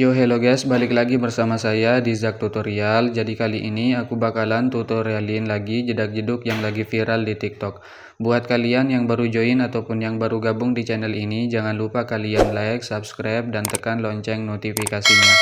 Yo hello guys, balik lagi bersama saya di Zak Tutorial. Jadi kali ini aku bakalan tutorialin lagi jedak-jeduk yang lagi viral di TikTok. Buat kalian yang baru join ataupun yang baru gabung di channel ini, jangan lupa kalian like, subscribe, dan tekan lonceng notifikasinya,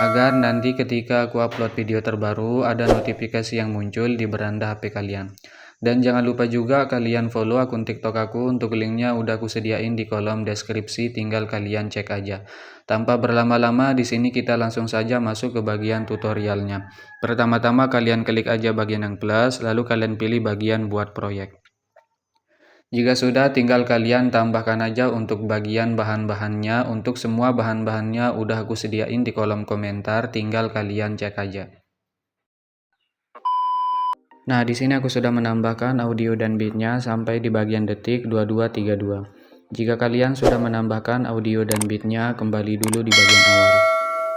agar nanti ketika aku upload video terbaru ada notifikasi yang muncul di beranda HP kalian. Dan jangan lupa juga kalian follow akun TikTok aku, untuk linknya udah aku sediain di kolom deskripsi, tinggal kalian cek aja. Tanpa berlama-lama, di sini kita langsung saja masuk ke bagian tutorialnya. Pertama-tama kalian klik aja bagian yang plus, lalu kalian pilih bagian buat proyek. Jika sudah, tinggal kalian tambahkan aja untuk bagian bahan-bahannya. Untuk semua bahan-bahannya udah aku sediain di kolom komentar, tinggal kalian cek aja. Nah, di sini aku sudah menambahkan audio dan beatnya sampai di bagian detik 2232. Jika kalian sudah menambahkan audio dan beatnya, kembali dulu di bagian awal.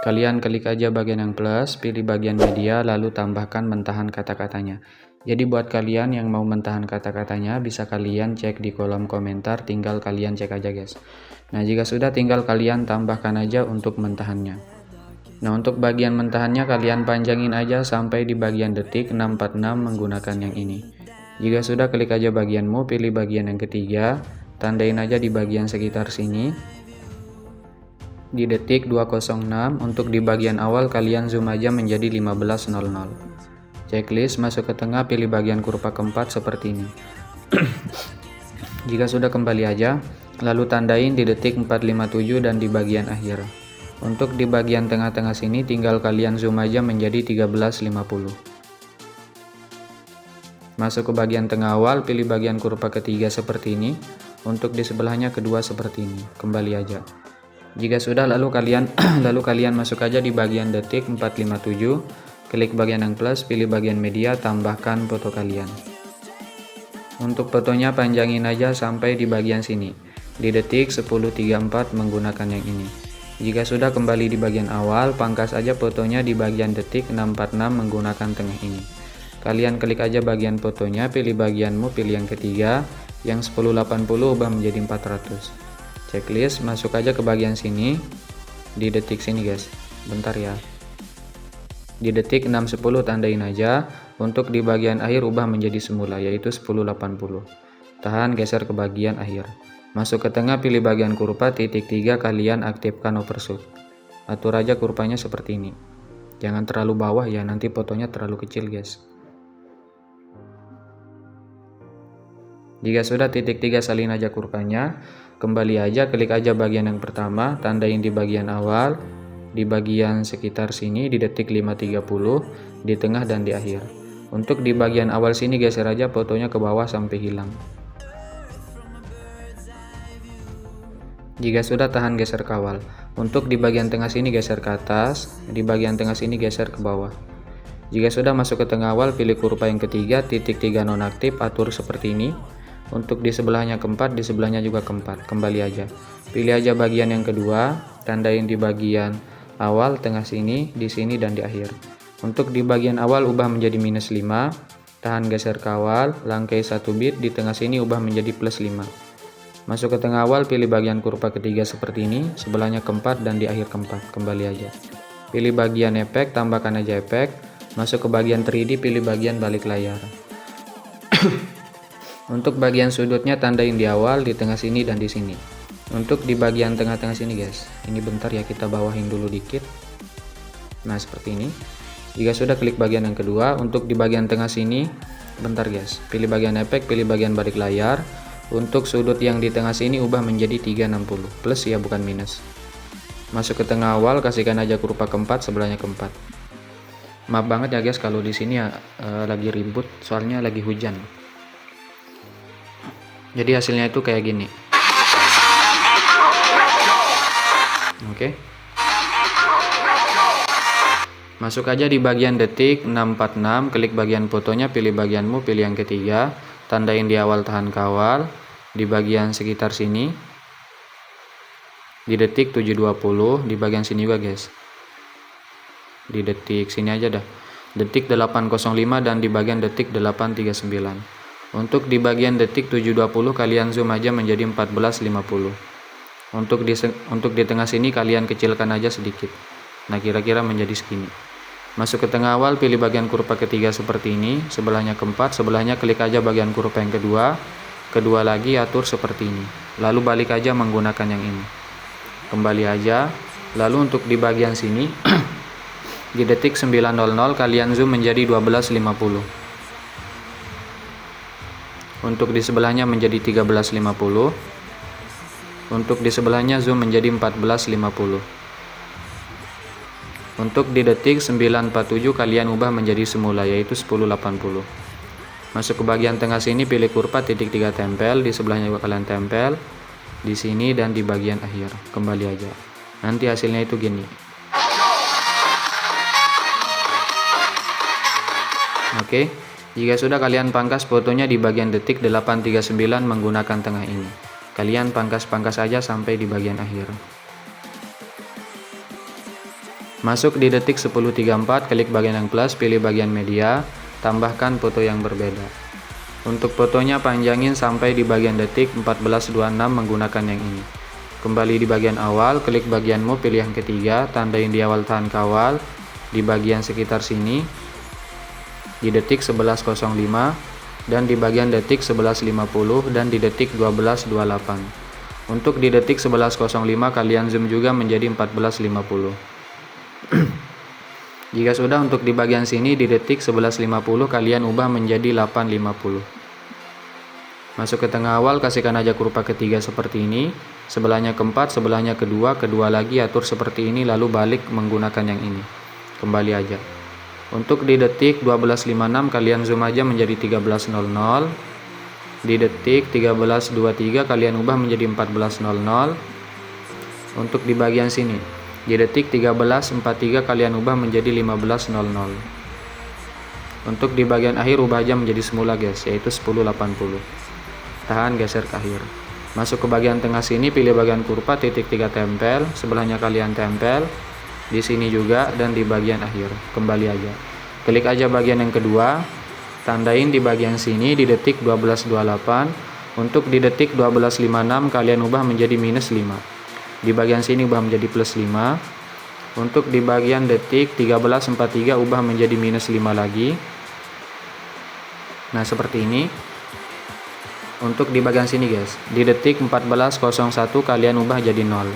Kalian klik aja bagian yang plus, pilih bagian media, lalu tambahkan mentahan kata-katanya. Jadi buat kalian yang mau mentahan kata-katanya, bisa kalian cek di kolom komentar, tinggal kalian cek aja guys. Nah, jika sudah, tinggal kalian tambahkan aja untuk mentahannya. Nah, untuk bagian mentahannya kalian panjangin aja sampai di bagian detik 646 menggunakan yang ini. Jika sudah, klik aja bagianmu, pilih bagian yang ketiga, tandain aja di bagian sekitar sini. Di detik 206, untuk di bagian awal kalian zoom aja menjadi 1500. Checklist, masuk ke tengah, pilih bagian kurva keempat seperti ini. Jika sudah, kembali aja, lalu tandain di detik 457 dan di bagian akhir. Untuk di bagian tengah-tengah sini tinggal kalian zoom aja menjadi 1350. Masuk ke bagian tengah awal, pilih bagian kurva ketiga seperti ini. Untuk di sebelahnya kedua seperti ini. Kembali aja. Jika sudah, lalu kalian masuk aja di bagian detik 457. Klik bagian yang plus, pilih bagian media, tambahkan foto kalian. Untuk fotonya panjangin aja sampai di bagian sini. Di detik 1034 menggunakan yang ini. Jika sudah, kembali di bagian awal, pangkas aja fotonya di bagian detik 646 menggunakan tengah ini. Kalian klik aja bagian fotonya, pilih bagianmu, pilih yang ketiga, yang 1080 ubah menjadi 400. Checklist, masuk aja ke bagian sini, di detik sini guys, bentar ya. Di detik 610 tandain aja, untuk di bagian akhir ubah menjadi semula, yaitu 1080. Tahan, geser ke bagian akhir. Masuk ke tengah, pilih bagian kurva, titik 3, kalian aktifkan overshoot. Atur aja kurvanya seperti ini. Jangan terlalu bawah ya, nanti fotonya terlalu kecil guys. Jika sudah, titik 3 salin aja kurvanya. Kembali aja, klik aja bagian yang pertama, tandain di bagian awal, di bagian sekitar sini, di detik 530, di tengah dan di akhir. Untuk di bagian awal sini geser aja fotonya ke bawah sampai hilang. Jika sudah, tahan, geser ke awal. Untuk di bagian tengah sini geser ke atas, di bagian tengah sini geser ke bawah. Jika sudah, masuk ke tengah awal, pilih kurva yang ketiga, titik 3 nonaktif, atur seperti ini. Untuk di sebelahnya keempat, di sebelahnya juga keempat. Kembali aja. Pilih aja bagian yang kedua, tandain di bagian awal, tengah sini, di sini, dan di akhir. Untuk di bagian awal ubah menjadi -5, tahan, geser ke awal, langkai 1 bit, di tengah sini ubah menjadi +5. Masuk ke tengah awal, pilih bagian kurva ketiga seperti ini, sebelahnya keempat dan di akhir keempat. Kembali aja. Pilih bagian efek, tambahkan aja efek. Masuk ke bagian 3D, pilih bagian balik layar. Untuk bagian sudutnya tandain di awal, di tengah sini, dan di sini. Untuk di bagian tengah-tengah sini guys, ini bentar ya, kita bawahin dulu dikit. Nah, seperti ini. Jika sudah, klik bagian yang kedua. Untuk di bagian tengah sini, bentar guys, pilih bagian efek, pilih bagian balik layar. Untuk sudut yang di tengah sini ubah menjadi 360, plus ya, bukan minus. Masuk ke tengah awal, kasihkan aja kurva keempat, sebelahnya keempat. Maaf banget ya guys kalau di sini ya lagi ribut, soalnya lagi hujan. Jadi hasilnya itu kayak gini. Oke. Masuk aja di bagian detik 646, klik bagian fotonya, pilih bagianmu, pilih yang ketiga, tandain di awal, tahan kawal, di bagian sekitar sini, di detik 720, di bagian sini juga guys, di detik sini aja dah, detik 805, dan di bagian detik 839. Untuk di bagian detik 720 kalian zoom aja menjadi 1450. Untuk di tengah sini kalian kecilkan aja sedikit. Nah, kira-kira menjadi segini. Masuk ke tengah awal, pilih bagian kurva ketiga seperti ini, sebelahnya keempat, sebelahnya klik aja bagian kurva yang kedua, kedua lagi atur seperti ini. Lalu balik aja menggunakan yang ini. Kembali aja. Lalu untuk di bagian sini di detik 9.00 kalian zoom menjadi 12.50. Untuk di sebelahnya menjadi 13.50. Untuk di sebelahnya zoom menjadi 14.50. Untuk di detik 9.47 kalian ubah menjadi semula, yaitu 10.80. Masuk ke bagian tengah sini, pilih kurva titik 3 tempel, di sebelahnya juga kalian tempel, di sini dan di bagian akhir. Kembali aja. Nanti hasilnya itu gini. Oke, jika sudah kalian pangkas fotonya di bagian detik 8.39 menggunakan tengah ini. Kalian pangkas-pangkas aja sampai di bagian akhir. Masuk di detik 10.34, klik bagian yang plus, pilih bagian media, tambahkan foto yang berbeda. Untuk fotonya panjangin sampai di bagian detik 14.26 menggunakan yang ini. Kembali di bagian awal, klik bagian move, pilih yang ketiga, tandain di awal tahan kawal, di bagian sekitar sini, di detik 11.05, dan di bagian detik 11.50, dan di detik 12.28. Untuk di detik 11.05 kalian zoom juga menjadi 14.50. Jika sudah, untuk di bagian sini di detik 11.50 kalian ubah menjadi 8.50. Masuk ke tengah awal, kasihkan aja kurva ketiga seperti ini, sebelahnya keempat, sebelahnya kedua, kedua lagi atur seperti ini, lalu balik menggunakan yang ini. Kembali aja. Untuk di detik 12.56 kalian zoom aja menjadi 13.00. Di detik 13.23 kalian ubah menjadi 14.00. Untuk di bagian sini di detik 13.43 kalian ubah menjadi 15.00. Untuk di bagian akhir ubah aja menjadi semula guys, yaitu 10.80. Tahan, geser ke akhir. Masuk ke bagian tengah sini, pilih bagian kurva titik 3 tempel, sebelahnya kalian tempel, di sini juga, dan di bagian akhir. Kembali aja. Klik aja bagian yang kedua, tandain di bagian sini di detik 12.28. Untuk di detik 12.56 kalian ubah menjadi minus 5. Di bagian sini ubah menjadi plus 5. Untuk di bagian detik 13.43 ubah menjadi minus 5 lagi. Nah, seperti ini. Untuk di bagian sini guys, di detik 14.01 kalian ubah jadi 0.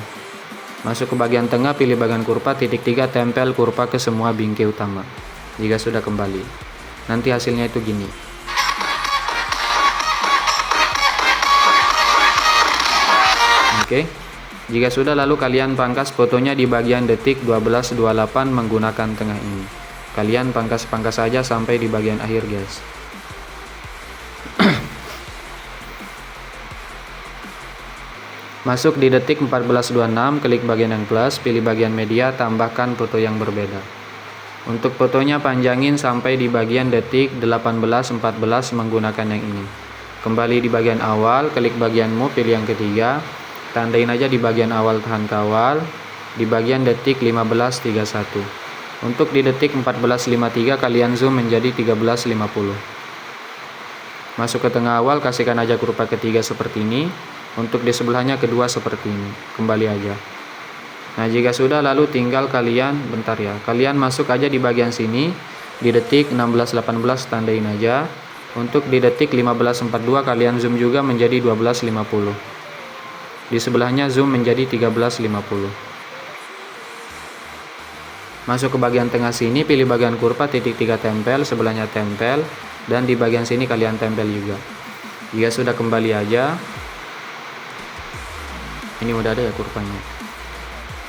Masuk ke bagian tengah, pilih bagian kurva titik 3 tempel kurva ke semua bingkai utama. Jika sudah kembali, nanti hasilnya itu gini. Oke. Jika sudah, lalu kalian pangkas fotonya di bagian detik 12.28 menggunakan tengah ini. Kalian pangkas-pangkas saja sampai di bagian akhir guys. Masuk di detik 14.26, klik bagian yang plus, pilih bagian media, tambahkan foto yang berbeda. Untuk fotonya panjangin sampai di bagian detik 18.14 menggunakan yang ini. Kembali di bagian awal, klik bagian move, pilih yang ketiga, tandain aja di bagian awal tahan kawal, di bagian detik 15.31. Untuk di detik 14.53 kalian zoom menjadi 13.50. Masuk ke tengah awal, kasihkan aja kurva ketiga seperti ini. Untuk di sebelahnya kedua seperti ini. Kembali aja. Nah, jika sudah, lalu tinggal kalian kalian masuk aja di bagian sini di detik 16.18, tandain aja. Untuk di detik 15.42 kalian zoom juga menjadi 12.50. Di sebelahnya zoom menjadi 13.50. Masuk ke bagian tengah sini, pilih bagian kurva titik 3 tempel, sebelahnya tempel, dan di bagian sini kalian tempel juga. Jika sudah, kembali aja. Ini udah ada ya kurvanya.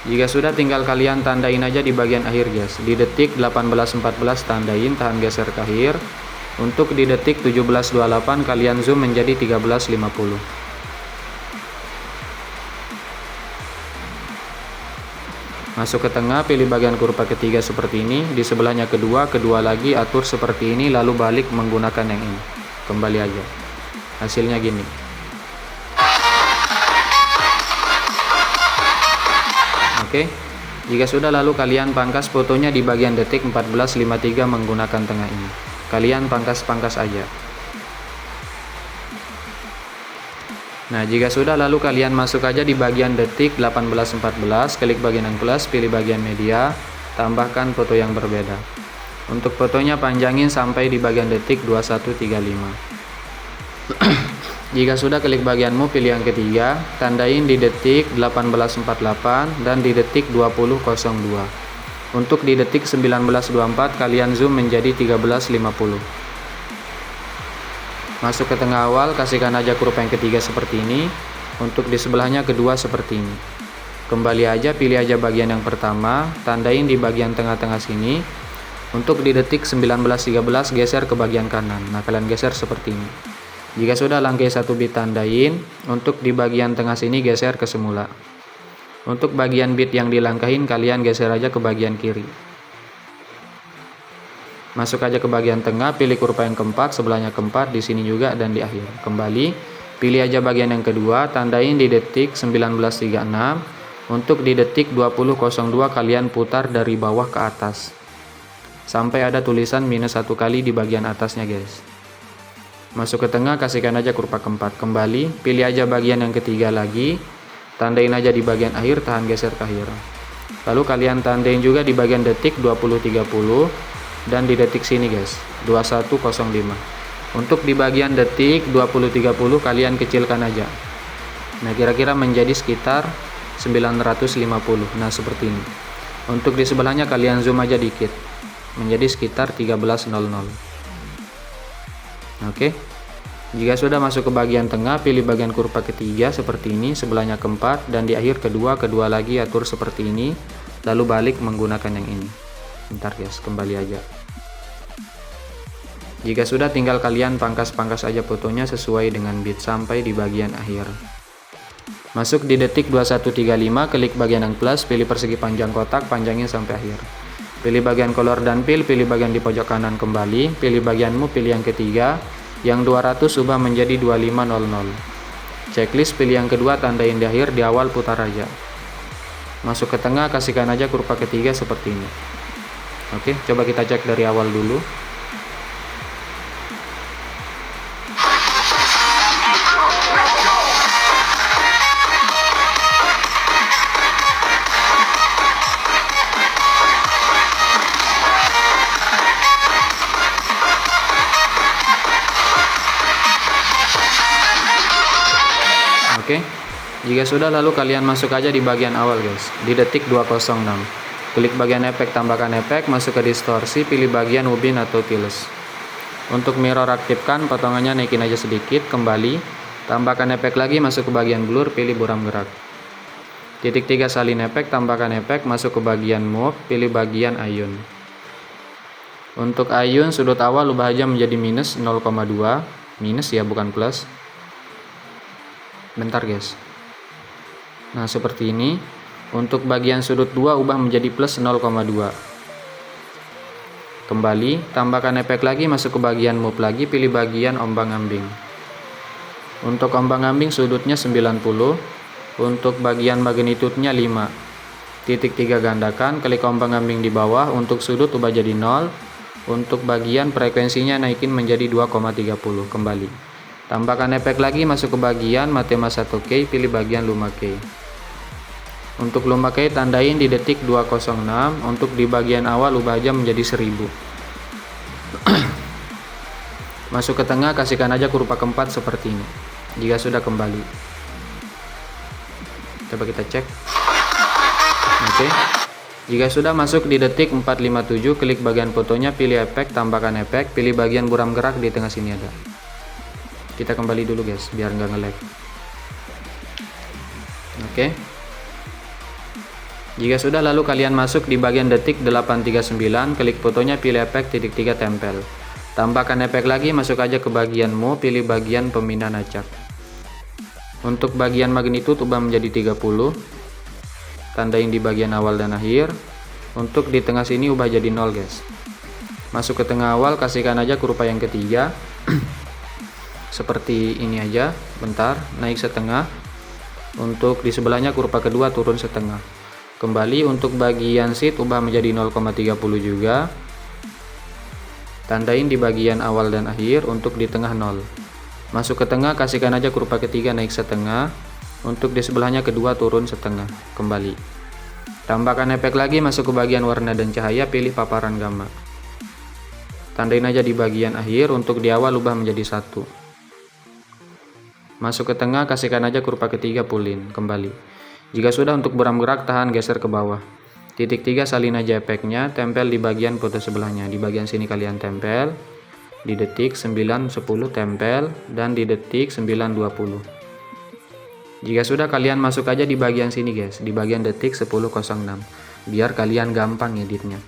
Jika sudah, tinggal kalian tandain aja di bagian akhir guys. Di detik 18.14 tandain, tahan, geser ke akhir. Untuk di detik 17.28 kalian zoom menjadi 13.50. Masuk ke tengah, pilih bagian kurva ketiga seperti ini. Di sebelahnya kedua, kedua lagi atur seperti ini, lalu balik menggunakan yang ini. Kembali aja. Hasilnya gini. Oke. Jika sudah, lalu kalian pangkas fotonya di bagian detik 14.53 menggunakan tengah ini. Kalian pangkas-pangkas aja. Nah, jika sudah, lalu kalian masuk aja di bagian detik 1814, klik bagian yang plus, pilih bagian media, tambahkan foto yang berbeda. Untuk fotonya panjangin sampai di bagian detik 2135. Jika sudah, klik bagianmu, pilih yang ketiga, tandain di detik 1848 dan di detik 2002. Untuk di detik 1924 kalian zoom menjadi 1350. Masuk ke tengah awal, kasihkan aja kurva yang ketiga seperti ini. Untuk di sebelahnya kedua seperti ini. Kembali aja, pilih aja bagian yang pertama, tandain di bagian tengah-tengah sini. Untuk di detik 1913 geser ke bagian kanan. Nah, kalian geser seperti ini. Jika sudah, langkai 1 bit tandain. Untuk di bagian tengah sini geser ke semula. Untuk bagian bit yang dilangkahin kalian geser aja ke bagian kiri. Masuk aja ke bagian tengah, pilih kurva yang keempat, sebelahnya keempat, di sini juga dan di akhir. Kembali, pilih aja bagian yang kedua, tandain di detik 1936. Untuk di detik 2002 kalian putar dari bawah ke atas sampai ada tulisan -1 kali di bagian atasnya, guys. Masuk ke tengah, kasihkan aja kurva keempat. Kembali, pilih aja bagian yang ketiga lagi, tandain aja di bagian akhir, tahan geser ke akhir. Lalu kalian tandain juga di bagian detik 2030 dan di detik sini, guys, 2105. Untuk di bagian detik 2030 kalian kecilkan aja. Nah, kira-kira menjadi sekitar 950. Nah, seperti ini. Untuk di sebelahnya kalian zoom aja dikit, menjadi sekitar 1300. Oke. Jika sudah, masuk ke bagian tengah, pilih bagian kurva ketiga seperti ini, sebelahnya keempat, dan di akhir kedua lagi atur seperti ini, lalu balik menggunakan yang ini. Bentar, guys, kembali aja. Jika sudah, tinggal kalian pangkas-pangkas aja fotonya sesuai dengan bit sampai di bagian akhir. Masuk di detik 2135, klik bagian yang plus, pilih persegi panjang kotak, panjangin sampai akhir. Pilih bagian color dan fill, pilih bagian di pojok kanan kembali, pilih bagianmu, pilih yang ketiga, yang 200 ubah menjadi 2500. Checklist, pilih yang kedua, tandain di akhir, di awal putar aja. Masuk ke tengah, kasihkan aja kurva ketiga seperti ini. Oke, coba kita cek dari awal dulu. Oke, jika sudah, lalu kalian masuk aja di bagian awal, guys, di detik 206. Klik bagian efek, tambahkan efek, masuk ke distorsi, pilih bagian ubin atau tiles. Untuk mirror aktifkan, potongannya naikin aja sedikit, kembali, tambahkan efek lagi, masuk ke bagian blur, pilih buram gerak. Titik 3 salin efek, tambahkan efek, masuk ke bagian move, pilih bagian ayun. Untuk ayun, sudut awal ubah aja menjadi minus 0,2, minus ya, bukan plus. Bentar, guys. Nah, seperti ini. Untuk bagian sudut 2 ubah menjadi plus 0,2. Kembali, tambahkan efek lagi, masuk ke bagian move lagi, pilih bagian ombang-ambing. Untuk ombang-ambing sudutnya 90, untuk bagian magnitude-nya 5. Titik 3 gandakan, klik ombang-ambing di bawah, untuk sudut ubah jadi 0, untuk bagian frekuensinya naikin menjadi 2,30. Kembali, tambahkan efek lagi, masuk ke bagian Matema 1K, pilih bagian Luma K. Untuk Luma K tandain di detik 206, untuk di bagian awal ubah aja menjadi 1000. Masuk ke tengah, kasihkan aja kurva keempat seperti ini. Jika sudah, kembali. Coba kita cek. Oke. Jika sudah, masuk di detik 457, klik bagian fotonya, pilih efek, tambahkan efek, pilih bagian buram gerak di tengah sini ada. Kita kembali dulu, guys, biar nggak nge-lag. Oke. Jika sudah, lalu kalian masuk di bagian detik 839, klik fotonya, pilih efek, titik 3 tempel. Tambahkan efek lagi, masuk aja ke bagianmu, pilih bagian pemindahan acak. Untuk bagian magnitude ubah menjadi 30. Tandain di bagian awal dan akhir. Untuk di tengah sini ubah jadi 0, guys. Masuk ke tengah awal, kasihkan aja kurva yang ketiga. Seperti ini aja. Bentar, naik setengah. Untuk di sebelahnya kurva kedua turun setengah. Kembali, untuk bagian sheet ubah menjadi 0,30 juga. Tandain di bagian awal dan akhir, untuk di tengah 0. Masuk ke tengah, kasihkan aja kurva ketiga naik setengah. Untuk di sebelahnya kedua turun setengah. Kembali. Tambahkan efek lagi, masuk ke bagian warna dan cahaya, pilih paparan gamma. Tandain aja di bagian akhir, untuk di awal ubah menjadi 1. Masuk ke tengah, kasihkan aja kurva ketiga, pulin. Kembali. Jika sudah, untuk buram gerak, tahan, geser ke bawah. Titik 3 salin aja efeknya, tempel di bagian foto sebelahnya. Di bagian sini kalian tempel. Di detik 9.10 tempel, dan di detik 9.20. Jika sudah, kalian masuk aja di bagian sini guys, di bagian detik 10.06, biar kalian gampang editnya.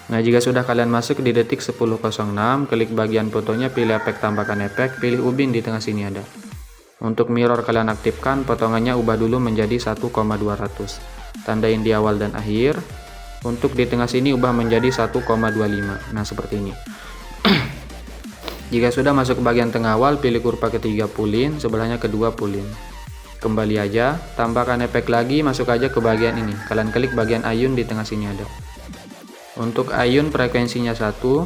Nah, jika sudah kalian masuk di detik 10.06, klik bagian fotonya, pilih efek, tambahkan efek, pilih ubin, di tengah sini ada. Untuk mirror kalian aktifkan, potongannya ubah dulu menjadi 1,200. Tandain di awal dan akhir. Untuk di tengah sini ubah menjadi 1,25. Nah, seperti ini. Jika sudah, masuk ke bagian tengah awal, pilih kurva ketiga, pulin, sebelahnya kedua, pulin. Kembali aja, tambahkan efek lagi, masuk aja ke bagian ini. Kalian klik bagian ayun, di tengah sini ada. Untuk ayun frekuensinya 1,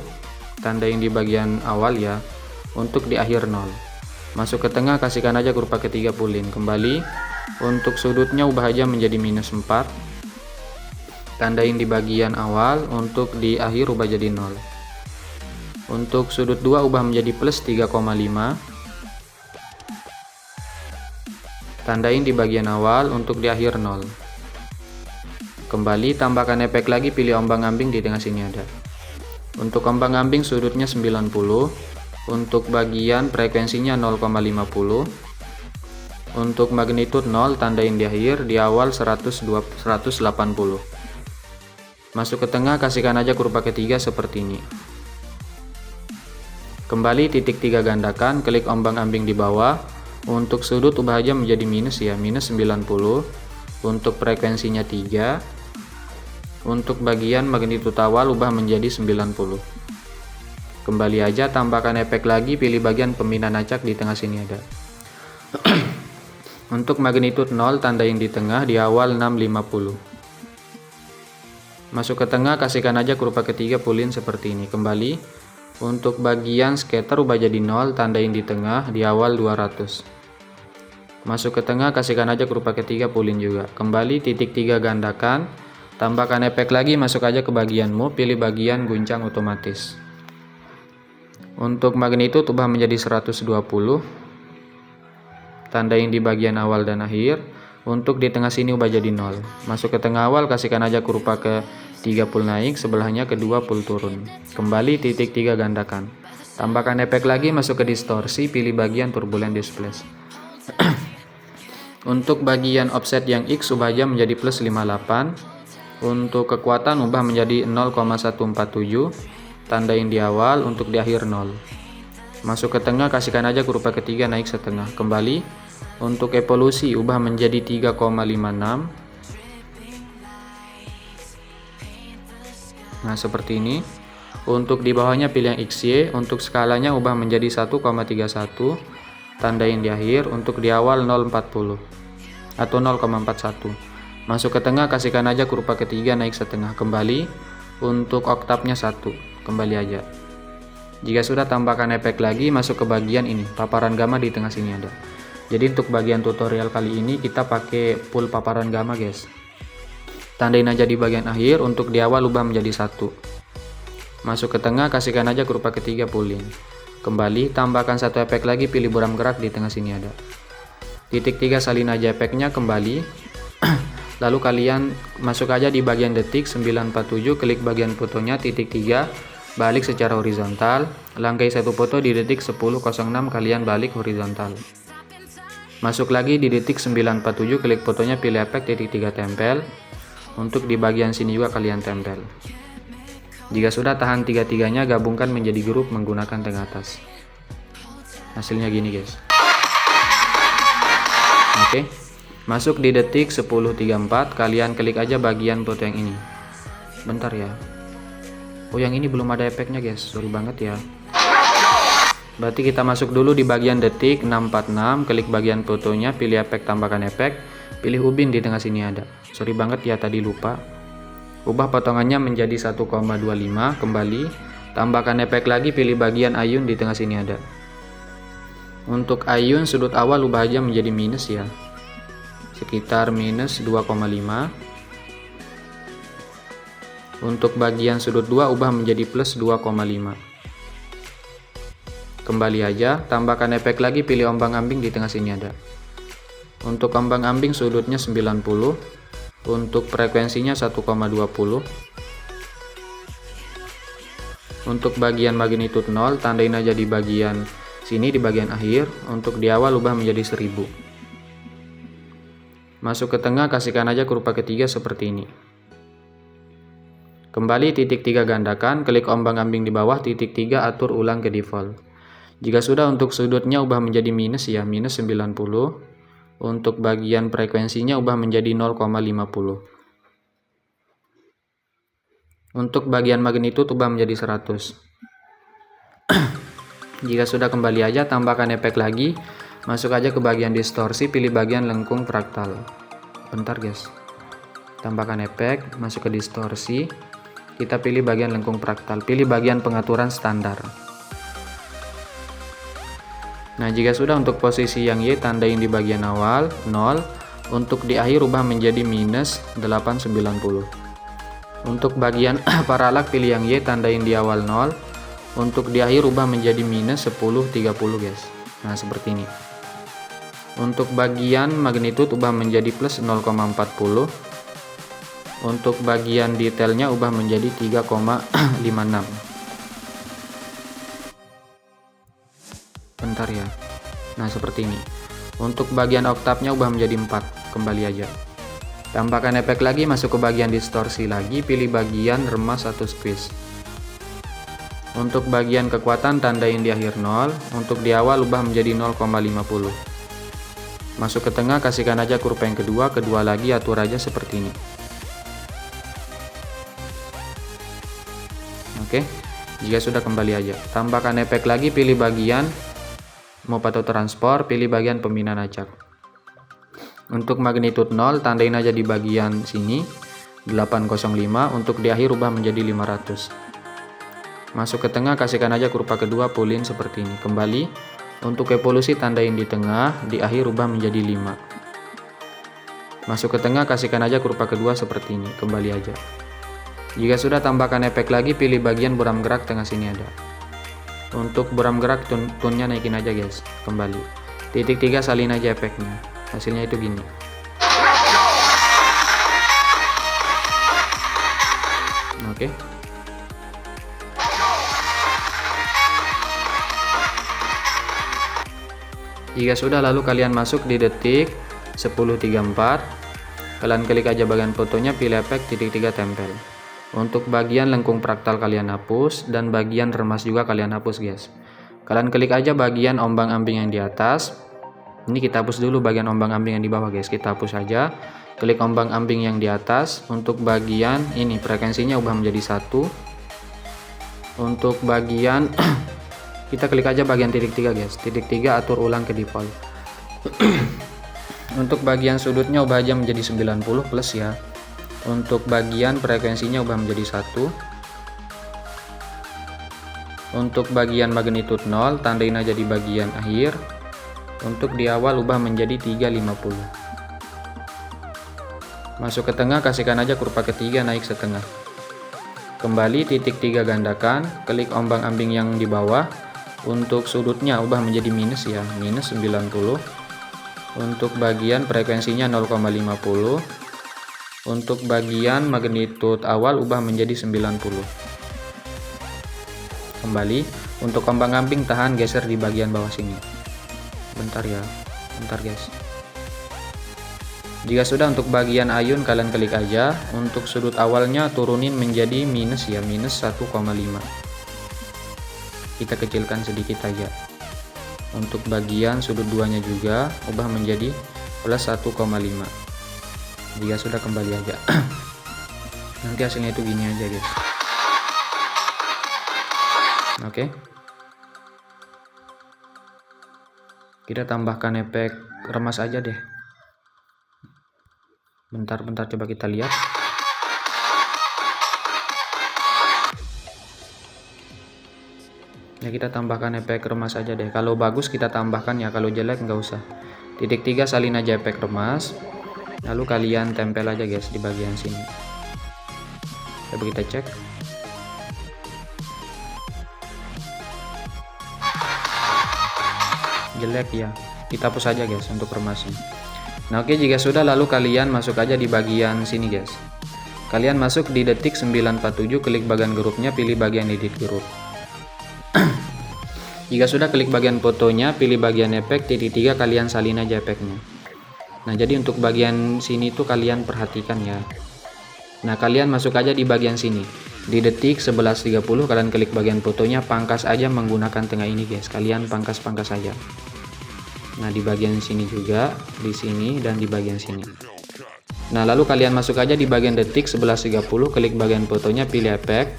tandain di bagian awal ya. Untuk di akhir 0. Masuk ke tengah, kasihkan aja kurva ketiga, pulin. Kembali. Untuk sudutnya ubah aja menjadi -4. Tandain di bagian awal, untuk di akhir ubah jadi 0. Untuk sudut 2 ubah menjadi +3,5. Tandain di bagian awal, untuk di akhir 0. Kembali, tambahkan efek lagi, pilih ombang-ambing, di tengah sini ada. Untuk ombang-ambing sudutnya 90. Untuk bagian frekuensinya 0,50. Untuk magnitude 0, tandain di akhir, di awal 180. Masuk ke tengah, kasihkan aja kurva ketiga seperti ini. Kembali, titik 3 gandakan, klik ombang-ambing di bawah. Untuk sudut ubah aja menjadi minus ya, -90. Untuk frekuensinya 3. Untuk bagian magnitude awal ubah menjadi 90. Kembali aja, tambahkan efek lagi, pilih bagian pembinaan acak, di tengah sini ada. Untuk magnitude 0, tandain di tengah, di awal 650. Masuk ke tengah, kasihkan aja kurva ketiga, pulin seperti ini. Kembali. Untuk bagian scatter ubah jadi 0, tandain di tengah, di awal 200. Masuk ke tengah, kasihkan aja kurva ketiga, pulin juga. Kembali, titik 3 gandakan, tambahkan efek lagi, masuk aja ke bagianmu, pilih bagian guncang otomatis. Untuk magnitude ubah menjadi 120. Tandain di bagian awal dan akhir. Untuk di tengah sini ubah jadi 0. Masuk ke tengah awal, kasihkan aja kurva ke 3 pul naik, sebelahnya kedua pul turun. Kembali, titik 3 gandakan. Tambahkan efek lagi, masuk ke distorsi, pilih bagian turbulent displace. Untuk bagian offset yang X ubah aja menjadi +58. Untuk kekuatan ubah menjadi 0,147. Tandain di awal, untuk di akhir 0. Masuk ke tengah, kasihkan aja kurva ketiga naik setengah. Kembali. Untuk evolusi ubah menjadi 3,56. Nah, seperti ini. Untuk di bawahnya pilih yang XY. Untuk skalanya ubah menjadi 1,31. Tandain di akhir. Untuk di awal 0,40 atau 0,41. Masuk ke tengah, kasihkan aja kurva ketiga naik setengah. Kembali. Untuk oktavnya 1. Kembali aja. Jika sudah, tambahkan efek lagi, masuk ke bagian ini, paparan gamma, di tengah sini ada. Jadi untuk bagian tutorial kali ini kita pakai full paparan gamma guys. Tandain aja di bagian akhir, untuk di awal ubah menjadi 1. Masuk ke tengah, kasihkan aja kurva ketiga, pulin. Kembali, tambahkan satu efek lagi, pilih buram gerak, di tengah sini ada. Titik 3 salin aja efeknya, kembali. Lalu kalian masuk aja di bagian detik 947, klik bagian fotonya, titik 3, balik secara horizontal. Langkai satu foto di detik 10.06, kalian balik horizontal. Masuk lagi di detik 947, klik fotonya, pilih efek, titik 3 tempel. Untuk di bagian sini juga kalian tempel. Jika sudah, tahan tiga-tiganya, gabungkan menjadi grup menggunakan tengah atas. Hasilnya gini guys. Oke. Masuk di detik 10.34, kalian klik aja bagian foto yang ini. Bentar ya. Oh, yang ini belum ada efeknya guys, sorry banget ya. Berarti kita masuk dulu di bagian detik 646, klik bagian fotonya, pilih efek, tambahkan efek, pilih ubin, di tengah sini ada. Sorry banget ya, tadi lupa. Ubah potongannya menjadi 1,25, kembali. Tambahkan efek lagi, pilih bagian ayun, di tengah sini ada. Untuk ayun sudut awal ubah aja menjadi minus ya, sekitar minus 2,5. Untuk bagian sudut 2 ubah menjadi plus 2,5. Kembali aja, tambahkan efek lagi, pilih ombang-ambing di tengah sini ada. Untuk ombang-ambing sudutnya 90, untuk frekuensinya 1,20. Untuk bagian magnitude 0, tandain aja di bagian sini, di bagian akhir. Untuk di awal ubah menjadi 1000. Masuk ke tengah, kasihkan aja kurva ketiga seperti ini. Kembali titik 3 gandakan, klik ombang-ambing di bawah, titik 3 atur ulang ke default. Jika sudah, untuk sudutnya ubah menjadi minus ya, minus 90. Untuk bagian frekuensinya ubah menjadi 0,50. Untuk bagian magnitude ubah menjadi 100. Jika sudah, kembali aja, tambahkan efek lagi. Masuk aja ke bagian distorsi, pilih bagian lengkung fraktal. Bentar guys. Tambahkan efek, masuk ke distorsi. Kita pilih bagian lengkung fraktal, pilih bagian pengaturan standar. Nah, jika sudah, untuk posisi yang Y tandain di bagian awal 0. Untuk di akhir ubah menjadi minus 890. Untuk bagian paralak pilih yang Y, tandain di awal 0. Untuk di akhir ubah menjadi minus 1030 guys. Nah, seperti ini. Untuk bagian magnitude ubah menjadi plus 0,40. Untuk bagian detailnya ubah menjadi 3,56. Bentar ya. Nah, seperti ini. Untuk bagian oktavnya ubah menjadi 4. Kembali aja. Tambahkan efek lagi, masuk ke bagian distorsi lagi, pilih bagian remas atau squeeze. Untuk bagian kekuatan tandain di akhir 0, untuk di awal ubah menjadi 0,50. Masuk ke tengah, kasihkan aja kurva yang kedua lagi atur aja seperti ini. Oke, jika sudah, kembali aja. Tambahkan efek lagi, pilih bagian mop atau transport, pilih bagian pembinaan acak. Untuk magnitude 0, tandain aja di bagian sini 805. Untuk di akhir ubah menjadi 500. Masuk ke tengah, kasihkan aja kurva kedua pull-in seperti ini. Kembali, untuk evolusi tandain di tengah, di akhir ubah menjadi 5. Masuk ke tengah, kasihkan aja kurva kedua seperti ini. Kembali aja. Jika sudah, tambahkan efek lagi, pilih bagian buram gerak tengah sini ada. Untuk buram gerak tune-nya naikin aja guys. Kembali titik 3 salin aja efeknya. Hasilnya itu gini. Oke. Jika sudah, lalu kalian masuk di detik 10.34. Kalian klik aja bagian fotonya, pilih efek titik 3 tempel. Untuk bagian lengkung fraktal kalian hapus, dan bagian remas juga kalian hapus guys. Kalian klik aja bagian ombang-ambing yang di atas. Ini kita hapus dulu bagian ombang-ambing yang di bawah guys. Kita hapus aja. Klik ombang-ambing yang di atas. Untuk bagian ini frekuensinya ubah menjadi 1. Untuk bagian kita klik aja bagian titik 3 guys. Titik 3 atur ulang ke default. Untuk bagian sudutnya ubah aja menjadi 90 plus ya. Untuk bagian frekuensinya ubah menjadi 1. Untuk bagian magnitude 0, tandain aja di bagian akhir. Untuk di awal ubah menjadi 350. Masuk ke tengah, kasihkan aja kurva ketiga naik setengah. Kembali titik 3 gandakan, klik ombang-ambing yang di bawah. Untuk sudutnya ubah menjadi minus ya, minus 90. Untuk bagian frekuensinya 0,50. Untuk bagian magnitude awal ubah menjadi 90. Kembali, untuk ombang-ambing tahan geser di bagian bawah sini. Bentar ya, bentar guys. Jika sudah, untuk bagian ayun kalian klik aja. Untuk sudut awalnya turunin menjadi minus ya, minus 1,5. Kita kecilkan sedikit aja. Untuk bagian sudut duanya juga ubah menjadi plus 1,5. Jika sudah, kembali aja. Nanti hasilnya itu gini aja guys. Oke. Kita tambahkan efek remas aja deh. Bentar coba kita lihat. Ya kita tambahkan efek remas aja deh. Kalau bagus kita tambahkan ya, kalau jelek nggak usah. Titik 3 salin aja efek remas. Lalu kalian tempel aja guys di bagian sini. Coba kita cek. Jelek ya, kita hapus aja guys untuk remasnya. Nah oke, jika sudah lalu kalian masuk aja di bagian sini guys. Kalian masuk di detik 947, klik bagian grupnya, pilih bagian edit grup. Jika sudah, klik bagian fotonya, pilih bagian efek, titik 3 kalian salin aja efeknya. Nah jadi untuk bagian sini tuh kalian perhatikan ya. Nah kalian masuk aja di bagian sini. Di detik 11.30 kalian klik bagian fotonya, pangkas aja menggunakan tengah ini guys. Kalian pangkas-pangkas aja. Nah di bagian sini juga, di sini dan di bagian sini. Nah lalu kalian masuk aja di bagian detik 11.30, klik bagian fotonya, pilih efek,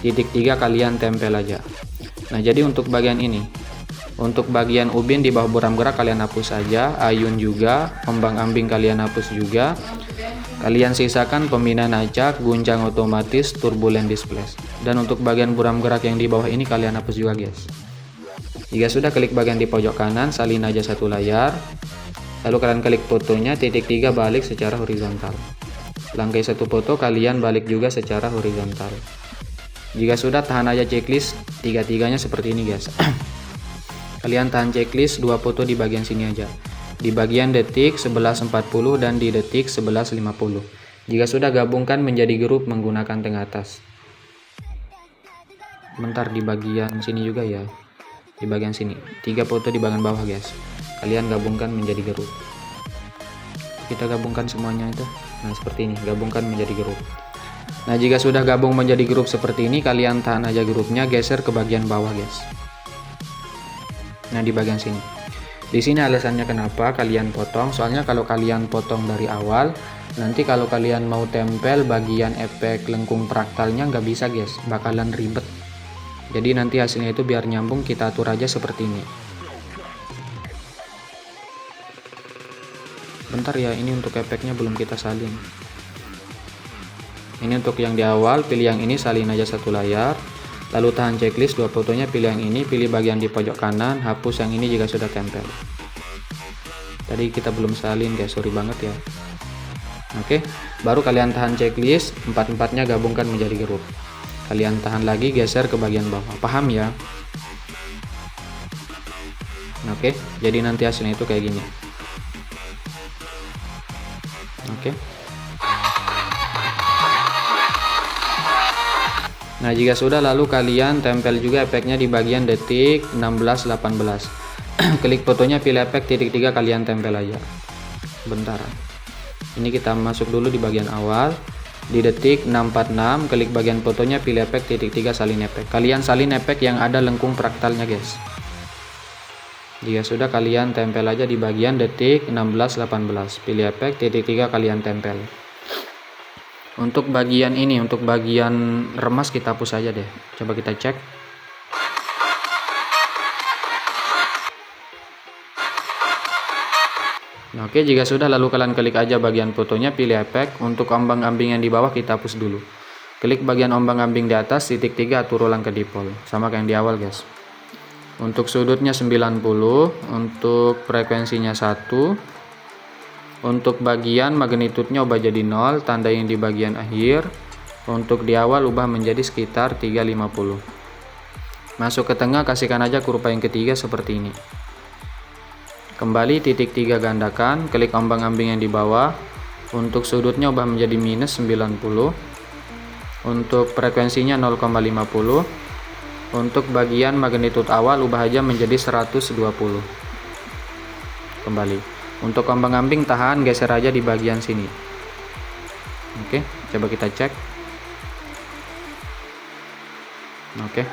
titik 3 kalian tempel aja. Nah jadi untuk bagian ini, untuk bagian ubin di bawah buram gerak kalian hapus aja, ayun juga, ombang-ambing kalian hapus juga. Kalian sisakan pembinaan acak, guncang otomatis, turbulent displace. Dan untuk bagian buram gerak yang di bawah ini kalian hapus juga guys. Jika sudah, klik bagian di pojok kanan, salin aja satu layar. Lalu kalian klik fotonya, titik 3 balik secara horizontal. Langkai satu foto, kalian balik juga secara horizontal. Jika sudah, tahan aja checklist tiga-tiganya seperti ini guys. Kalian tahan checklist 2 foto di bagian sini aja. Di bagian detik 11.40 dan di detik 11.50. Jika sudah, gabungkan menjadi grup menggunakan tengah atas. Bentar, di bagian sini juga ya. Di bagian sini 3 foto di bagian bawah guys. Kalian gabungkan menjadi grup. Kita gabungkan semuanya itu. Nah seperti ini, gabungkan menjadi grup. Nah jika sudah gabung menjadi grup seperti ini, kalian tahan aja grupnya, geser ke bagian bawah guys. Nah di bagian sini. Di sini alasannya kenapa kalian potong, soalnya kalau kalian potong dari awal, nanti kalau kalian mau tempel bagian efek lengkung fraktalnya nggak bisa guys, bakalan ribet. Jadi nanti hasilnya itu biar nyambung, kita atur aja seperti ini. Bentar ya, ini untuk efeknya belum kita salin. Ini untuk yang di awal, pilih yang ini, salin aja satu layar. Lalu tahan checklist 2 fotonya, pilih yang ini, pilih bagian di pojok kanan, hapus yang ini jika sudah tempel. Tadi kita belum salin guys, sorry banget ya. Oke, baru kalian tahan checklist, 4-4-nya gabungkan menjadi grup. Kalian tahan lagi, geser ke bagian bawah. Paham ya? Oke, jadi nanti hasilnya itu kayak gini. Oke. Nah jika sudah, lalu kalian tempel juga efeknya di bagian detik 16.18. Klik fotonya, pilih efek, titik 3 kalian tempel aja. Bentar, ini kita masuk dulu di bagian awal. Di detik 6.46 klik bagian fotonya, pilih efek, titik 3 salin efek. Kalian salin efek yang ada lengkung fraktalnya guys. Jika sudah, kalian tempel aja di bagian detik 16.18, pilih efek, titik 3 kalian tempel. Untuk bagian ini, untuk bagian remas kita hapus aja deh. Coba kita cek. Nah, oke, jika sudah, lalu kalian klik aja bagian fotonya, pilih efek. Untuk ombang-ambing yang di bawah kita hapus dulu. Klik bagian ombang-ambing di atas, titik 3 atur ulang ke default. Sama kayak yang di awal guys. Untuk sudutnya 90, untuk frekuensinya 1. Untuk bagian magnitudenya ubah jadi 0, tandain di bagian akhir. Untuk di awal ubah menjadi sekitar 350. Masuk ke tengah, kasihkan aja kurva yang ketiga seperti ini. Kembali titik 3 gandakan, klik ombang-ambing yang di bawah. Untuk sudutnya ubah menjadi minus 90. Untuk frekuensinya 0,50. Untuk bagian magnitud awal ubah aja menjadi 120. Kembali. Untuk ombang-ambing tahan, geser aja di bagian sini. Oke, coba kita cek. Oke.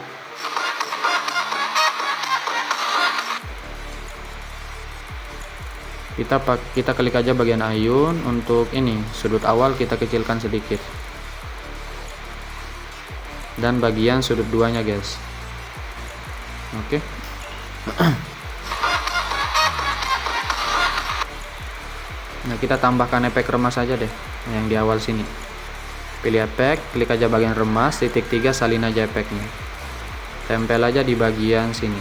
Kita klik aja bagian ayun. Untuk ini, sudut awal kita kecilkan sedikit. Dan bagian sudut duanya guys. Oke. Nah kita tambahkan efek remas aja deh, yang di awal sini. Pilih efek, klik aja bagian remas, titik 3 salin aja efeknya. tempel aja di bagian sini.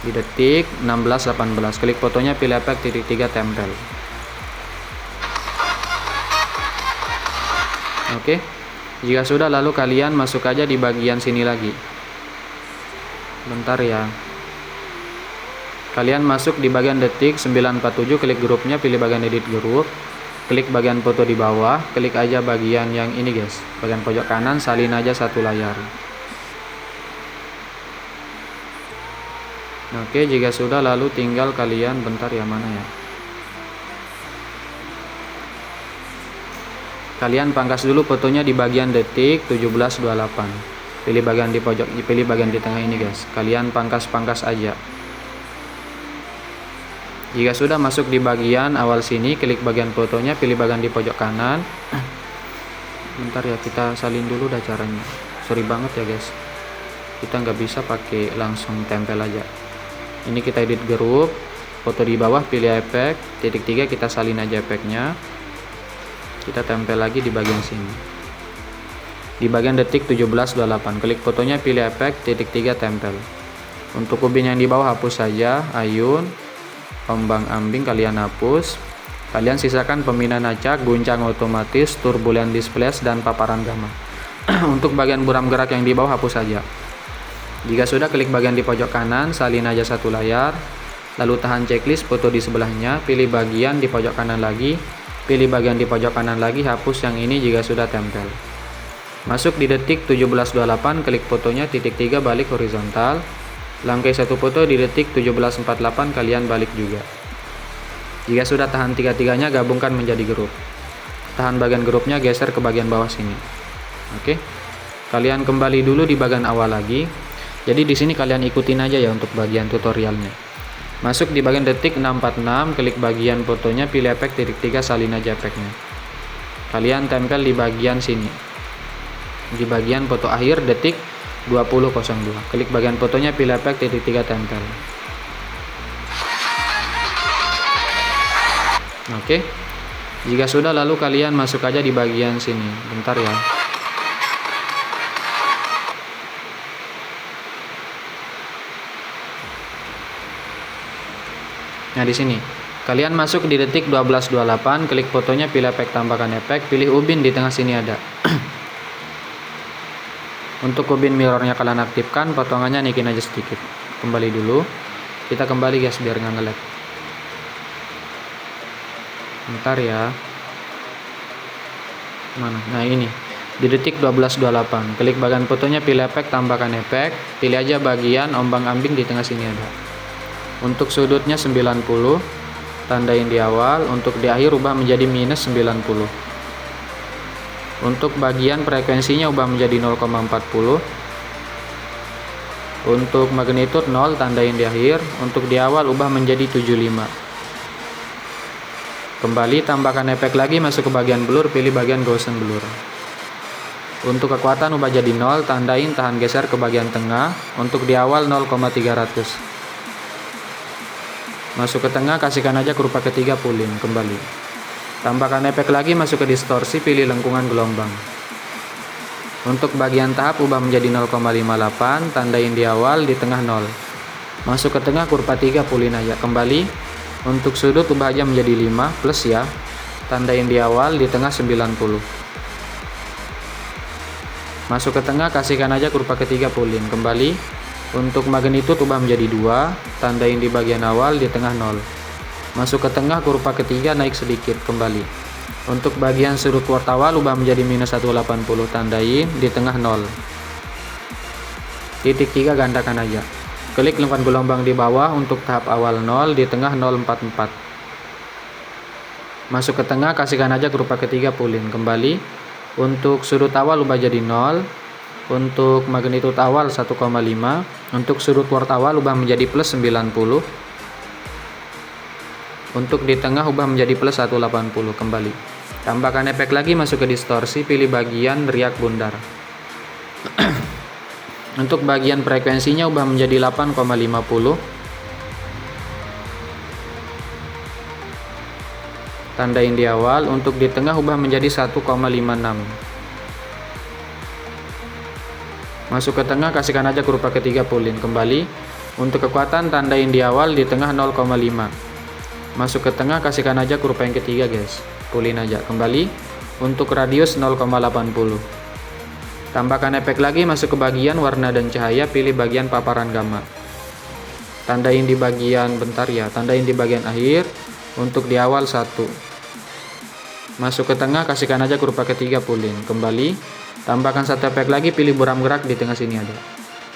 Di detik 16:18, klik fotonya, pilih efek titik 3, tempel. Oke, jika sudah lalu kalian masuk aja di bagian sini lagi. Bentar ya. Kalian masuk di bagian detik 9:47, klik grupnya, pilih bagian edit grup, klik bagian foto di bawah, klik aja bagian yang ini guys, bagian pojok kanan, salin aja satu layar. Oke, jika sudah lalu tinggal kalian, bentar ya, mana ya, kalian pangkas dulu fotonya di bagian detik 17:28. Pilih bagian di pojok, pilih bagian di tengah ini guys. Kalian pangkas-pangkas aja. Jika sudah masuk di bagian awal sini, klik bagian fotonya, pilih bagian di pojok kanan. Bentar ya, kita salin dulu dah caranya. Sorry banget ya guys, kita nggak bisa pakai langsung tempel aja. Ini kita edit grup, foto di bawah, pilih efek titik 3, kita salin aja efeknya. Kita tempel lagi di bagian sini. Di bagian detik 17:28, klik fotonya, pilih efek titik 3, tempel. Untuk ubin yang di bawah hapus saja, ayun, ombang ambing kalian hapus. Kalian sisakan pembinaan acak, guncang otomatis, turbulent displace, dan paparan gamma. Untuk bagian buram gerak yang di bawah hapus saja. Jika sudah, klik bagian di pojok kanan, salin aja satu layar, lalu tahan checklist, foto di sebelahnya, pilih bagian di pojok kanan lagi, pilih bagian di pojok kanan lagi, hapus yang ini jika sudah tempel. Masuk di detik 17:28, klik fotonya, titik 3, balik horizontal. Langkai satu foto di detik 17:48, kalian balik juga. Jika sudah tahan tiga-tiganya, gabungkan menjadi grup. Tahan bagian grupnya, geser ke bagian bawah sini. Oke. Kalian kembali dulu di bagian awal lagi. Jadi di sini kalian ikutin aja ya untuk bagian tutorialnya. Masuk di bagian detik 6:46, klik bagian fotonya, pilih efek titik 3, salin aja efeknya. Kalian tempel di bagian sini. Di bagian foto akhir detik 20:02, klik bagian fotonya, pilih efek titik 3, tempel. Oke, jika sudah lalu kalian masuk aja di bagian sini. Bentar ya. Nah di sini kalian masuk di detik 12:28, klik fotonya, pilih efek tambahkan efek, pilih ubin di tengah sini ada. Untuk ubin mirrornya kalian aktifkan, potongannya naikin aja sedikit. Kembali dulu, kita kembali guys biar nggak nge-lag. Bentar ya. Mana? Nah ini di detik 12:28, klik bagian fotonya, pilih efek tambahkan efek, pilih aja bagian ombang ambing di tengah sini ada. Untuk sudutnya 90, tandain di awal, untuk di akhir ubah menjadi minus 90. Untuk bagian frekuensinya ubah menjadi 0,40. Untuk magnitude 0, tandain di akhir. Untuk di awal ubah menjadi 75. Kembali tambahkan efek lagi, masuk ke bagian blur, pilih bagian Gaussian blur. Untuk kekuatan ubah jadi 0, tandain, tahan geser ke bagian tengah. Untuk di awal 0,300. Masuk ke tengah, kasihkan aja kurva ketiga, pulin, kembali. Tambahkan efek lagi, masuk ke distorsi, pilih lengkungan gelombang. Untuk bagian tahap ubah menjadi 0,58, tandain di awal, di tengah 0. Masuk ke tengah, kurva 3, pulin aja, kembali. Untuk sudut ubah aja menjadi 5 plus ya, tandain di awal, di tengah 90. Masuk ke tengah, kasihkan aja kurva ketiga, pulin, kembali. Untuk magnitude ubah menjadi 2, tandain di bagian awal, di tengah 0. Masuk ke tengah, kurva ketiga, naik sedikit, kembali. Untuk bagian sudut kuart awal ubah menjadi minus 180, tandain di tengah 0. Titik 3 gandakan aja. Klik lengkungan gelombang di bawah untuk tahap awal 0, di tengah 044. Masuk ke tengah, kasihkan aja kurva ketiga, pulin, kembali. Untuk sudut awal ubah jadi 0. Untuk magnitude awal 1,5. Untuk sudut kuart awal ubah menjadi plus 90. Untuk di tengah ubah menjadi plus 180, kembali. Tambahkan efek lagi, masuk ke distorsi, pilih bagian riak bundar. Untuk bagian frekuensinya ubah menjadi 8,50. Tandain di awal. Untuk di tengah ubah menjadi 1,56. Masuk ke tengah, kasihkan aja kurva ketiga, pulin kembali. Untuk kekuatan tandain di awal, di tengah 0,5. Masuk ke tengah, kasihkan aja kurva yang ketiga guys, pulin aja kembali. Untuk radius 0,80. Tambahkan efek lagi, masuk ke bagian warna dan cahaya, pilih bagian paparan gamma. Tandain di bagian, bentar ya, tandain di bagian akhir. Untuk di awal 1. Masuk ke tengah, kasihkan aja kurva ketiga, pulin kembali. Tambahkan satu efek lagi, pilih buram gerak, di tengah sini ada.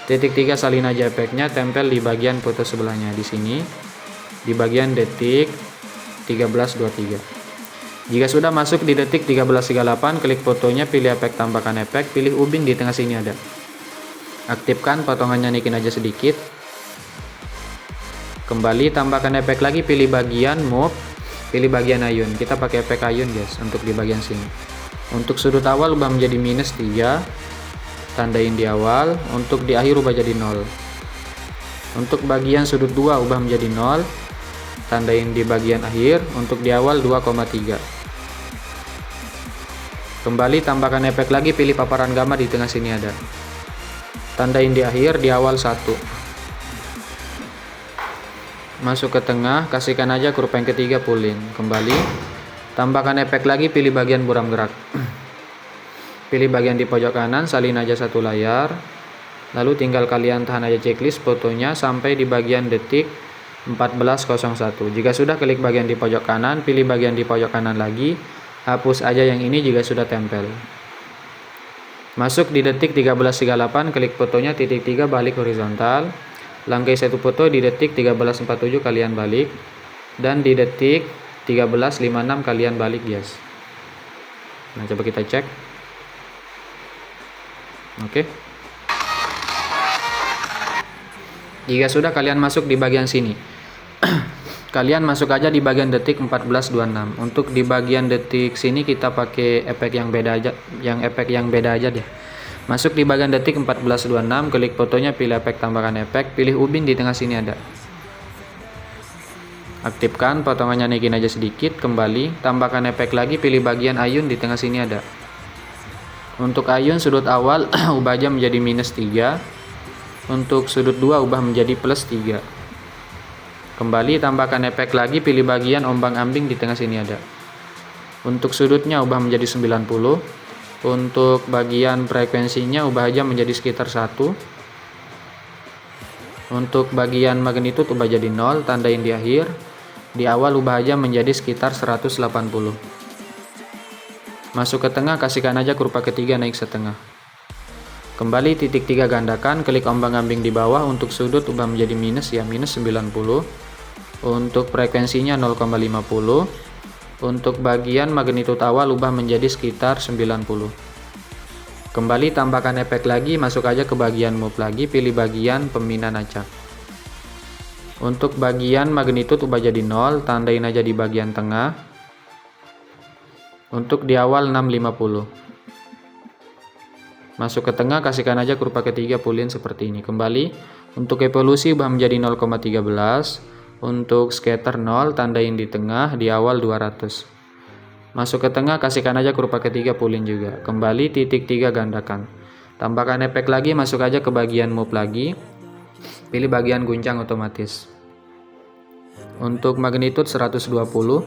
Titik 3, salin aja efeknya, tempel di bagian foto sebelahnya di sini, di bagian detik 13.23. Jika sudah masuk di detik 13.38, klik fotonya, pilih efek, tambahkan efek, pilih ubin, di tengah sini ada. Aktifkan potongannya, naikin aja sedikit. Kembali, tambahkan efek lagi, pilih bagian move, pilih bagian ayun. Kita pakai efek ayun guys untuk di bagian sini. Untuk sudut awal ubah menjadi -3, tandain di awal. Untuk di akhir ubah jadi 0. Untuk bagian sudut 2 ubah menjadi 0, tandain di bagian akhir. Untuk di awal 2,3. Kembali, tambahkan efek lagi, pilih paparan gamma, di tengah sini ada. Tandain di akhir, di awal 1. Masuk ke tengah, kasihkan aja kurva yang ketiga, pulin kembali. Tambahkan efek lagi, pilih bagian buram gerak. Pilih bagian di pojok kanan, salin aja satu layar. Lalu tinggal kalian tahan aja checklist fotonya sampai di bagian detik 14.01. Jika sudah, klik bagian di pojok kanan, pilih bagian di pojok kanan lagi. Hapus aja yang ini jika sudah tempel. Masuk di detik 13.38, klik fotonya, titik 3, balik horizontal. Langkai satu foto di detik 13.47, kalian balik. Dan di detik 13.56 kalian balik guys. Nah, coba kita cek. Oke. Jika sudah, kalian masuk di bagian sini. Kalian masuk aja di bagian detik 14.26. Untuk di bagian detik sini kita pakai efek yang beda aja, deh. Masuk di bagian detik 14.26, klik fotonya, pilih efek, tambahkan efek, pilih ubin, di tengah sini ada. Aktifkan potongannya, naikin aja sedikit, kembali. Tambahkan efek lagi, pilih bagian ayun, di tengah sini ada. Untuk ayun sudut awal ubah aja menjadi -3. Untuk sudut 2 ubah menjadi +3. Kembali, tambahkan efek lagi, pilih bagian ombang-ambing, di tengah sini ada. Untuk sudutnya ubah menjadi 90. Untuk bagian frekuensinya ubah aja menjadi sekitar 1. Untuk bagian magnitude ubah jadi 0, tandain di akhir. Di awal ubah aja menjadi sekitar 180. Masuk ke tengah, kasihkan aja kurva ketiga, naik setengah. Kembali, titik 3 gandakan, klik ombang-ambing di bawah. Untuk sudut ubah menjadi -90. Untuk frekuensinya 0,50. Untuk bagian magnitude awal ubah menjadi sekitar 90. Kembali, tambahkan efek lagi, masuk aja ke bagian move lagi, pilih bagian pembinaan acak. Untuk bagian magnitude ubah jadi 0, tandain aja di bagian tengah. Untuk di awal 650. Masuk ke tengah, kasihkan aja kurva ketiga, pulin seperti ini. Kembali, untuk evolusi ubah menjadi 0,13. Untuk scatter 0, tandain di tengah, di awal 200. Masuk ke tengah, kasihkan aja kurva ketiga, pulin juga. Kembali, titik 3 gandakan. Tambahkan efek lagi, masuk aja ke bagian move lagi. Pilih bagian guncang otomatis. Untuk magnitude 120.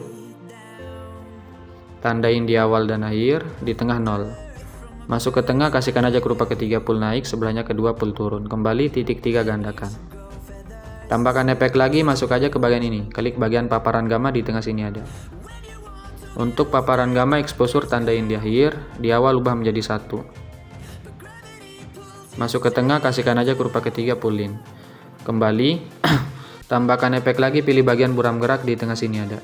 Tandain di awal dan akhir, di tengah 0. Masuk ke tengah, kasihkan aja kurva ketiga, full naik, sebelahnya kedua full turun. Kembali, titik 3 gandakan. Tambahkan efek lagi, masuk aja ke bagian ini. Klik bagian paparan gamma, di tengah sini ada. Untuk paparan gamma exposure, tandain di akhir, di awal ubah menjadi 1. Masuk ke tengah, kasihkan aja kurva ketiga, pulin. Kembali, tambahkan efek lagi, pilih bagian buram gerak, di tengah sini ada.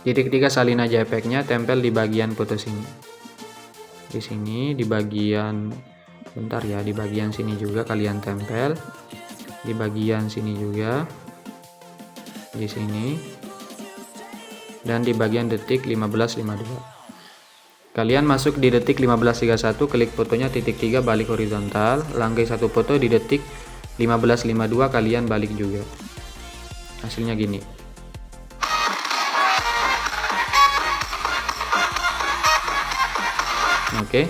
Titik 3, salin aja efeknya, tempel di bagian foto sini. Di sini, di bagian, bentar ya, di bagian sini juga kalian tempel. Di bagian sini juga, di sini, dan di bagian detik 15.52. Kalian masuk di detik 15.31, klik fotonya, titik 3, balik horizontal. Langkai satu foto di detik 15.52, kalian balik juga. Hasilnya gini. Oke.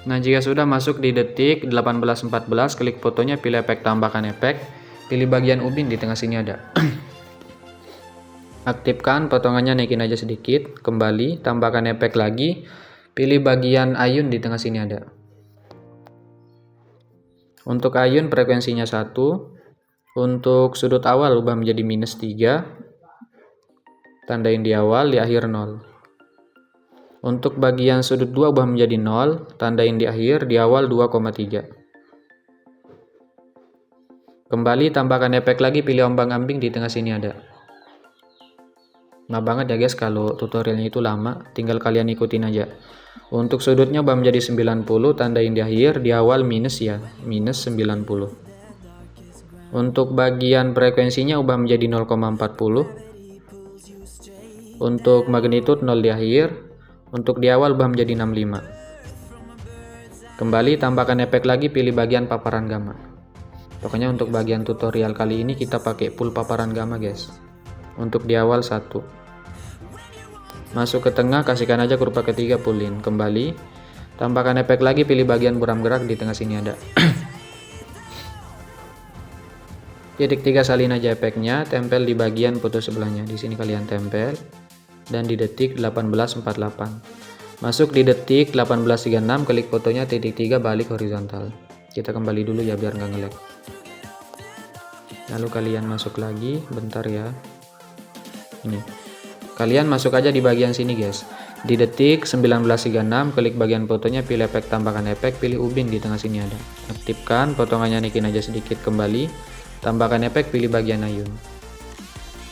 Nah, jika sudah masuk di detik 18.14, klik fotonya, pilih efek tambahkan efek, pilih bagian ubin di tengah sini ada. Aktifkan potongannya, naikin aja sedikit, kembali, tambahkan efek lagi, pilih bagian ayun di tengah sini ada. Untuk ayun frekuensinya 1, untuk sudut awal ubah menjadi -3, tandain di awal, di akhir 0. Untuk bagian sudut 2 ubah menjadi 0, tandain di akhir, di awal 2,3. Kembali, tambahkan efek lagi, pilih ombang-ambing di tengah sini ada. Nah banget ya guys, kalau tutorialnya itu lama, tinggal kalian ikutin aja. Untuk sudutnya ubah menjadi 90, tandain di akhir, di awal minus ya, minus 90. Untuk bagian frekuensinya ubah menjadi 0,40. Untuk magnitude 0 di akhir. Untuk di awal ubah menjadi 65. Kembali, tambahkan efek lagi, pilih bagian paparan gamma. Pokoknya untuk bagian tutorial kali ini kita pakai full paparan gamma guys. Untuk di awal 1. Masuk ke tengah, kasihkan aja kurva ketiga, pull in. Kembali, tambahkan efek lagi, pilih bagian buram gerak di tengah sini ada. Titik 3 salin aja efeknya, tempel di bagian foto sebelahnya. Di sini kalian tempel. Dan di detik 18.48. Masuk di detik 18.36, klik fotonya, titik 3 balik horizontal. Kita kembali dulu ya biar nggak nge-lag. Lalu kalian masuk lagi, bentar ya. Ini. Kalian masuk aja di bagian sini guys. Di detik 19.36, klik bagian fotonya, pilih efek tambahkan efek, pilih ubin di tengah sini ada. Aktifkan potongannya, naikin aja sedikit, kembali. Tambahkan efek, pilih bagian ayun.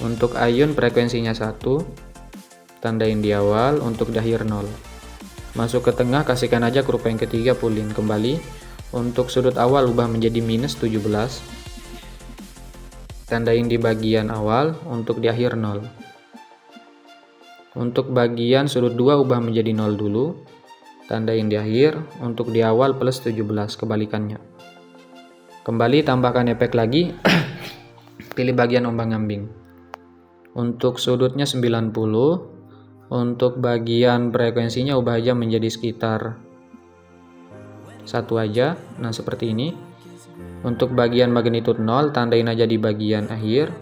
Untuk ayun frekuensinya 1. Tandain di awal, untuk di akhir 0. Masuk ke tengah, kasihkan aja kurva yang ketiga, pull in. Kembali, untuk sudut awal ubah menjadi -17. Tandain di bagian awal, untuk di akhir 0. Untuk bagian sudut 2 ubah menjadi 0 dulu. Tandain di akhir, untuk di awal +17, kebalikannya. Kembali, tambahkan efek lagi, pilih bagian ombang-ambing. Untuk sudutnya 90. Untuk bagian frekuensinya ubah aja menjadi sekitar 1 aja. Nah seperti ini. Untuk bagian magnitude 0, tandain aja di bagian akhir.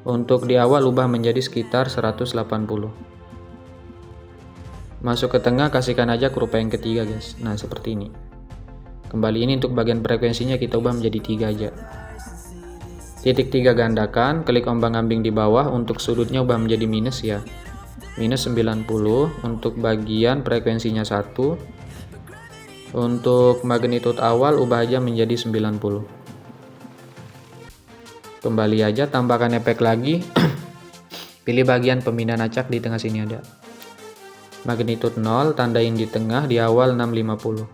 Untuk di awal ubah menjadi sekitar 180. Masuk ke tengah, kasihkan aja kurva yang ketiga guys. Nah seperti ini. Kembali, ini untuk bagian frekuensinya kita ubah menjadi 3 aja. Titik 3 gandakan, klik ombang-ambing di bawah. Untuk sudutnya ubah menjadi minus ya, minus 90. Untuk bagian frekuensinya 1. Untuk magnitude awal ubah aja menjadi 90. Kembali aja, tambahkan efek lagi. Pilih bagian pemindahan acak di tengah sini ada. Magnitude 0, tandain di tengah, di awal 650.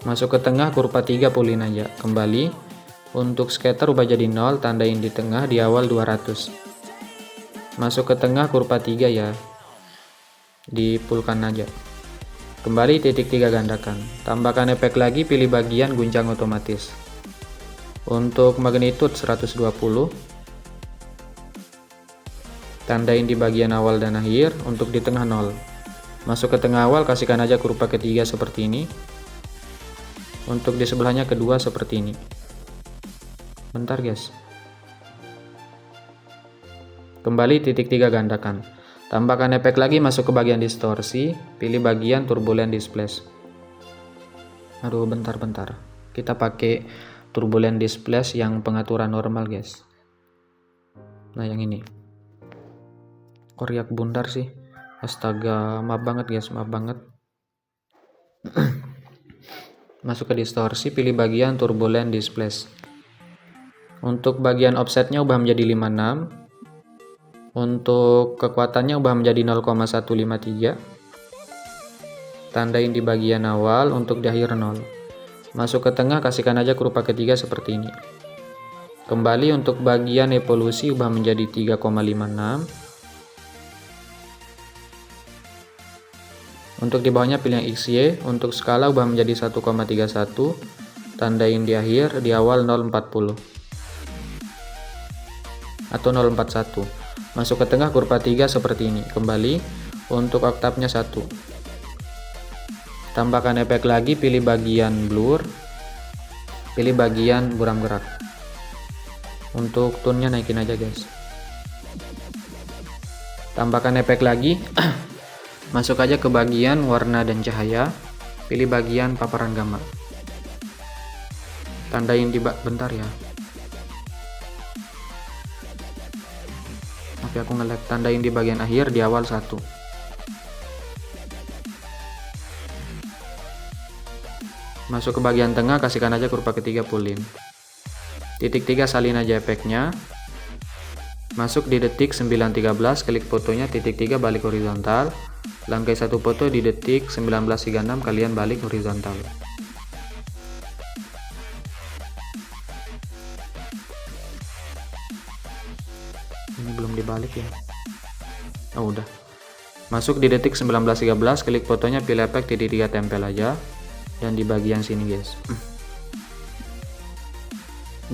Masuk ke tengah, kurva 3 pull in aja. Kembali, untuk scatter ubah jadi 0, tandain di tengah, di awal 200. Masuk ke tengah, kurva 3 ya, dipulkan aja. Kembali, titik 3 gandakan. Tambahkan efek lagi, pilih bagian guncang otomatis. Untuk magnitude 120. Tandain di bagian awal dan akhir, untuk di tengah 0. Masuk ke tengah awal, kasihkan aja kurva ketiga seperti ini. Untuk di sebelahnya kedua seperti ini. Bentar guys. Kembali, titik 3 gandakan. Tambahkan efek lagi, masuk ke bagian distorsi, pilih bagian turbulent displace. Aduh, bentar. Kita pakai turbulent displace yang pengaturan normal, guys. Nah, yang ini. Koryak bundar sih. Astaga, maaf banget, guys, maaf banget. Masuk ke distorsi, pilih bagian turbulent displace. Untuk bagian offsetnya ubah menjadi 56. Untuk kekuatannya ubah menjadi 0,153. Tandain di bagian awal, untuk di akhir 0. Masuk ke tengah, kasihkan aja kurva ketiga seperti ini. Kembali, untuk bagian evolusi ubah menjadi 3,56. Untuk di bawahnya pilih yang XY. Untuk skala ubah menjadi 1,31. Tandain di akhir, di awal 0,40 atau 0,41. Masuk ke tengah, kurva 3 seperti ini. Kembali, untuk oktavnya 1. Tambahkan efek lagi, pilih bagian blur, pilih bagian buram gerak. Untuk tone-nya naikin aja guys. Tambahkan efek lagi. Masuk aja ke bagian warna dan cahaya, pilih bagian paparan gamma. Tandain di bentar ya. Tapi aku nge-lag, tandain di bagian akhir di awal 1. Masuk ke bagian tengah, kasihkan aja kurva ketiga pull in. Titik 3 salin aja efeknya. Masuk di detik 9.13, klik fotonya, titik 3 balik horizontal. Langkai satu foto di detik 19.36, kalian balik horizontal. Ini belum dibalik ya. Oh udah. Masuk di detik 19.13, klik fotonya, pilih efek titik 3 tempel aja. Dan di bagian sini guys.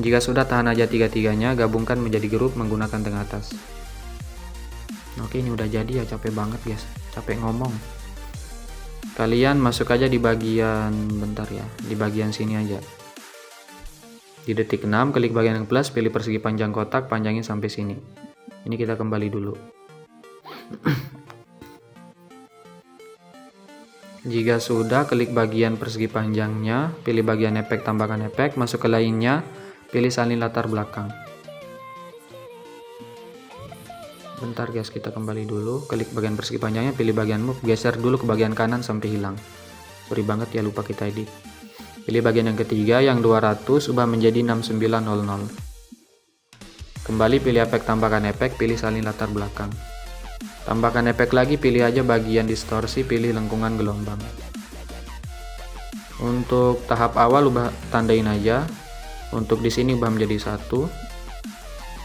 Jika sudah, tahan aja tiga-tiganya, gabungkan menjadi grup menggunakan tengah atas. Oke, ini udah jadi ya, capek banget guys, capek ngomong. Kalian masuk aja di bagian, bentar ya, di bagian sini aja. Di detik 6, klik bagian yang plus, pilih persegi panjang kotak, panjangin sampai sini. Ini kita kembali dulu. Jika sudah, klik bagian persegi panjangnya, pilih bagian efek, tambahkan efek, masuk ke lainnya, pilih salin latar belakang. Bentar guys, kita kembali dulu, klik bagian persegi panjangnya, pilih bagian move, geser dulu ke bagian kanan sampai hilang. Sorry banget ya, lupa kita edit. Pilih bagian yang ketiga, yang 200, ubah menjadi 6900. Kembali pilih efek, tambahkan efek, pilih salin latar belakang. Tambahkan efek lagi, pilih aja bagian distorsi, pilih lengkungan gelombang. Untuk tahap awal ubah, tandain aja. Untuk di sini ubah menjadi 1.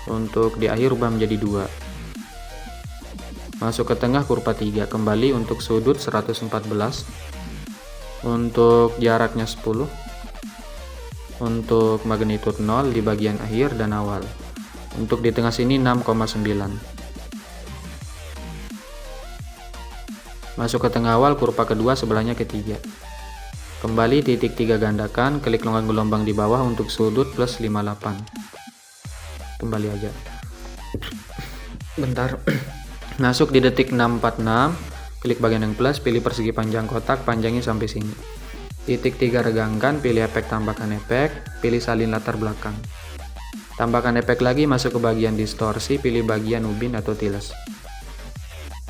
Untuk di akhir ubah menjadi 2. Masuk ke tengah kurva 3, kembali untuk sudut 114. Untuk jaraknya 10. Untuk magnitude 0 di bagian akhir dan awal. Untuk di tengah sini 6,9. Masuk ke tengah awal kurva kedua, sebelahnya ketiga. Kembali titik 3 gandakan, klik lengkungan gelombang di bawah untuk sudut plus 58. Kembali aja. Bentar. Masuk di detik 646, klik bagian yang plus, pilih persegi panjang kotak, panjangin sampai sini. Titik 3 regangkan, pilih efek, tambahkan efek, pilih salin latar belakang. Tambahkan efek lagi, masuk ke bagian distorsi, pilih bagian ubin atau tiles.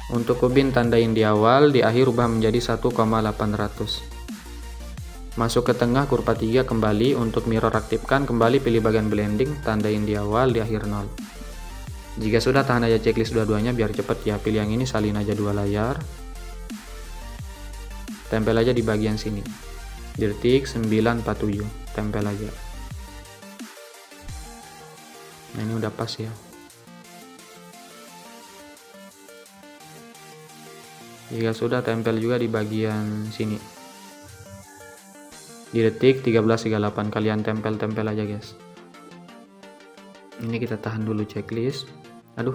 Untuk ubin tandain di awal, di akhir ubah menjadi 1,800. Masuk ke tengah kurva 3, kembali untuk mirror aktifkan, kembali pilih bagian blending, tandain di awal, di akhir 0. Jika sudah, tahan aja checklist dua-duanya biar cepet ya. Pilih yang ini, salin aja 2 layar. Tempel aja di bagian sini. Detik 947, tempel aja. Nah, ini udah pas ya. Jika sudah, tempel juga di bagian sini. Di detik 13.38 kalian tempel-tempel aja guys. Ini kita tahan dulu checklist. Aduh.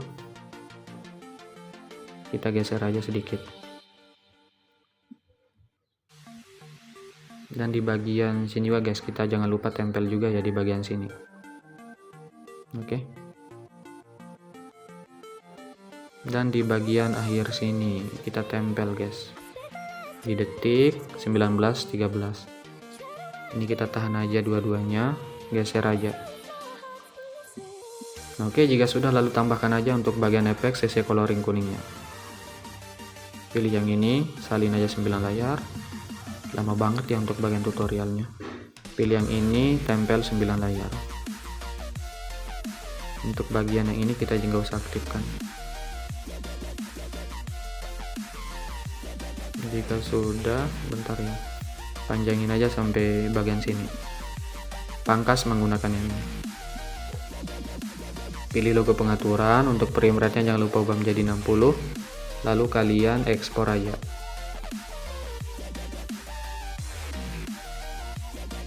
Kita geser aja sedikit. Dan di bagian sini juga guys, kita jangan lupa tempel juga ya di bagian sini. Oke. Dan di bagian akhir sini kita tempel guys, di detik 19.13. Ini kita tahan aja dua-duanya, geser aja. Oke, jika sudah, lalu tambahkan aja untuk bagian efek CC coloring kuningnya. Pilih yang ini, salin aja 9 layar. Lama banget ya untuk bagian tutorialnya. Pilih yang ini, tempel 9 layar. Untuk bagian yang ini kita juga usah aktifkan. Jika sudah, bentar ya, panjangin aja sampai bagian sini. Pangkas menggunakan ini. Pilih logo pengaturan, untuk frame rate-nya jangan lupa ubah menjadi 60. Lalu kalian ekspor aja.